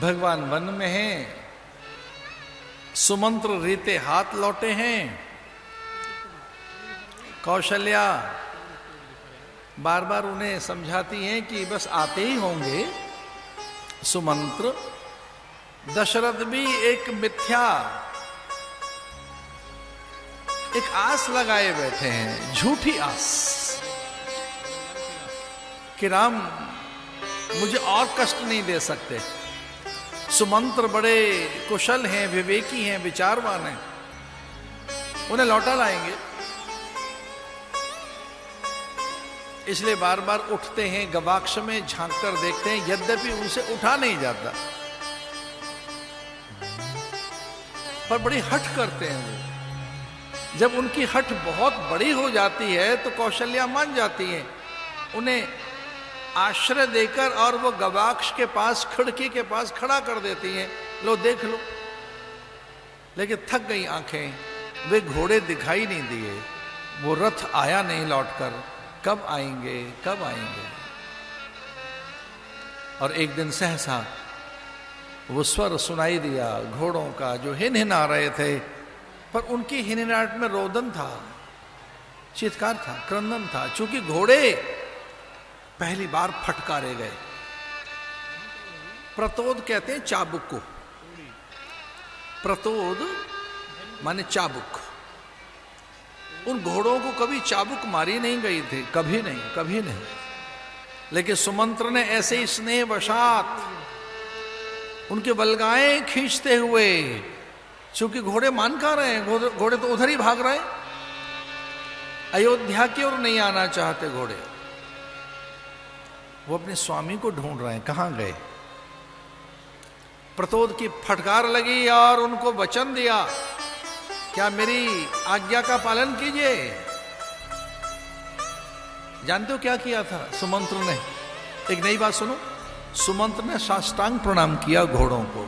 भगवान वन में हैं, सुमंत्र रीते हाथ लौटे हैं। कौशल्या बार बार उन्हें समझाती हैं कि बस आते ही होंगे सुमंत्र। दशरथ भी एक मिथ्या, एक आस लगाए बैठे हैं, झूठी आस कि राम मुझे और कष्ट नहीं दे सकते। सुमंत्र बड़े कुशल हैं, विवेकी हैं, विचारवान हैं, उन्हें लौटा लाएंगे। इसलिए बार बार उठते हैं, गवाक्ष में झांक कर देखते हैं, यद्यपि उनसे उठा नहीं जाता, पर बड़ी हठ करते हैं वो। जब उनकी हठ बहुत बड़ी हो जाती है तो कौशल्या मान जाती है, उन्हें आश्रय देकर और वो गवाक्ष के पास, खिड़की के पास खड़ा कर देती हैं, लो देख लो। लेकिन थक गई आंखें, वे घोड़े दिखाई नहीं दिए, वो रथ आया नहीं लौटकर, कब आएंगे कब आएंगे। और एक दिन सहसा वो स्वर सुनाई दिया घोड़ों का, जो हिनहिना रहे थे, पर उनकी हिनहिनाहट में रोदन था, चीत्कार था, क्रंदन था, चूंकि घोड़े पहली बार फटकारे गए। प्रतोद कहते हैं चाबुक को, प्रतोद माने चाबुक। उन घोड़ों को कभी चाबुक मारी नहीं गई थी, कभी नहीं, कभी नहीं। लेकिन सुमंत्र ने ऐसे ही स्नेह वशात उनके बलगाएं खींचते हुए, चूंकि घोड़े मान कहां रहे हैं, घोड़े तो उधर ही भाग रहे हैं, अयोध्या की ओर नहीं आना चाहते घोड़े। वो अपने स्वामी को ढूंढ रहे हैं, कहां गए। प्रतोद की फटकार लगी और उनको वचन दिया, क्या मेरी आज्ञा का पालन कीजिए। जानते हो क्या किया था सुमंत्र ने? एक नई बात सुनो। सुमंत्र ने साष्टांग प्रणाम किया घोड़ों को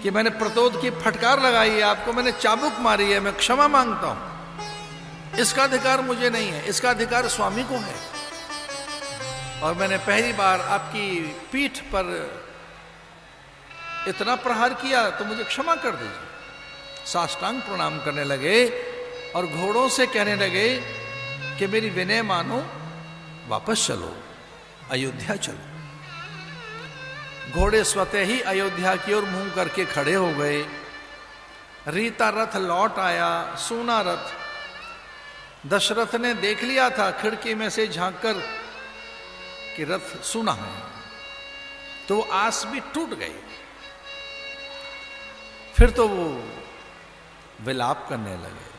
कि मैंने प्रतोद की फटकार लगाई है, आपको मैंने चाबुक मारी है, मैं क्षमा मांगता हूं। इसका अधिकार मुझे नहीं है, इसका अधिकार स्वामी को है, और मैंने पहली बार आपकी पीठ पर इतना प्रहार किया तो मुझे क्षमा कर दीजिए। साष्टांग प्रणाम करने लगे और घोड़ों से कहने लगे कि मेरी विनय मानो, वापस चलो, अयोध्या चलो। घोड़े स्वतः ही अयोध्या की ओर मुंह करके खड़े हो गए। रीता रथ लौट आया, सूना रथ। दशरथ ने देख लिया था खिड़की में से झांककर कि रथ सूना है, तो वो आस भी टूट गई। फिर तो वो विलाप करने लगे।